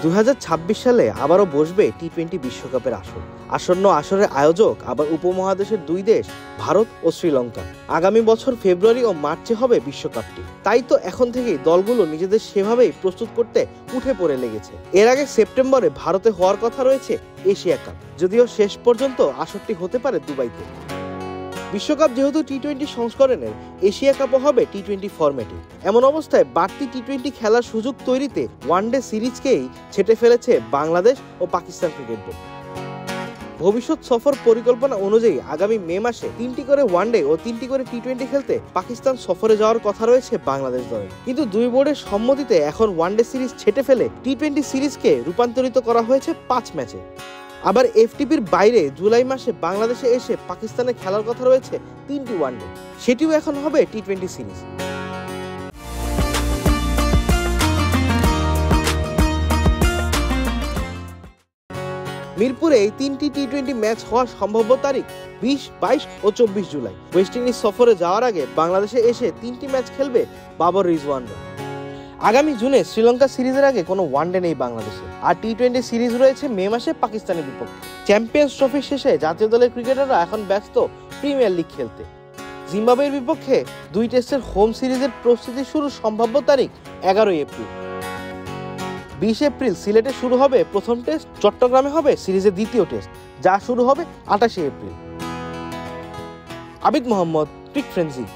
2026 সালে আবারও বসবে টি-20 বিশ্বকাপের আসর। আসন্ন আসরের আয়োজক আবার উপমহাদেশের দুই দেশ ভারত ও শ্রীলঙ্কা। আগামী বছর ফেব্রুয়ারি ও মার্চে হবে বিশ্বকাপটি। তাই তো এখন থেকেই দলগুলো নিজেদের সেভাবেই প্রস্তুত করতে উঠে পড়ে লেগেছে। এর আগে সেপ্টেম্বরে ভারতে হওয়ার কথা রয়েছে এশিয়া কাপ, যদিও শেষ পর্যন্ত আসরটি হতে পারে দুবাইতে। বিশ্বকাপ যেহেতু টি-20 সংস্করণের, এশিয়া কাপও হবে টি-20 ফরম্যাটে। এমন অবস্থায় বাড়তি টি-20 খেলার সুযোগ তৈরিতে ওয়ানডে সিরিজকেই ছেটে ফেলেছে বাংলাদেশ ও পাকিস্তান ক্রিকেট বোর্ড। ভবিষ্যৎ সফর পরিকল্পনা অনুযায়ী আগামী মে মাসে 3টি করে ওয়ানডে ও 3টি করে টি-20 খেলতে পাকিস্তান সফরে যাওয়ার কথা রয়েছে বাংলাদেশ দলের। কিন্তু দুই বোর্ডের সম্মতিতে এখন ওয়ানডে সিরিজ ছেটে ফেলে টি-20 সিরিজকে রূপান্তরিত করা হয়েছে 5 ম্যাচে। আবার এফটিপির বাইরে জুলাই মাসে বাংলাদেশে এসে পাকিস্তানে খেলার কথা রয়েছে 3টি ওয়ানডে, সেটিও এখন হবে টি-20 সিরিজ। মিরপুরে এই 3টি টি-20 ম্যাচ হওয়ার সম্ভাব্য তারিখ 20, 22 ও 24 জুলাই। ওয়েস্ট ইন্ডিজ সফরে যাওয়ার আগে বাংলাদেশে এসে 3টি ম্যাচ খেলবে বাবর রিজওয়ানরা। আগামী জুনে শ্রীলঙ্কা সিরিজের আগে কোনো ওয়ানডে নেই বাংলাদেশে, আর টি-20 সিরিজ রয়েছে মে মাসে পাকিস্তানের বিপক্ষে। চ্যাম্পিয়ন্স ট্রফি শেষে জাতীয় দলের ক্রিকেটাররা এখন ব্যস্ত প্রিমিয়ার লিগ খেলতে। জিম্বাবুয়ের বিপক্ষে 2 টেস্টের হোম সিরিজের প্রস্তুতি শুরুর সম্ভাব্য তারিখ 11 এপ্রিল। 20 এপ্রিল সিলেটে শুরু হবে প্রথম টেস্ট, চট্টগ্রামে হবে সিরিজের দ্বিতীয় টেস্ট, যা শুরু হবে 28 এপ্রিল। আবিদ মোহাম্মদ, ক্রিক ফ্রেন্সি।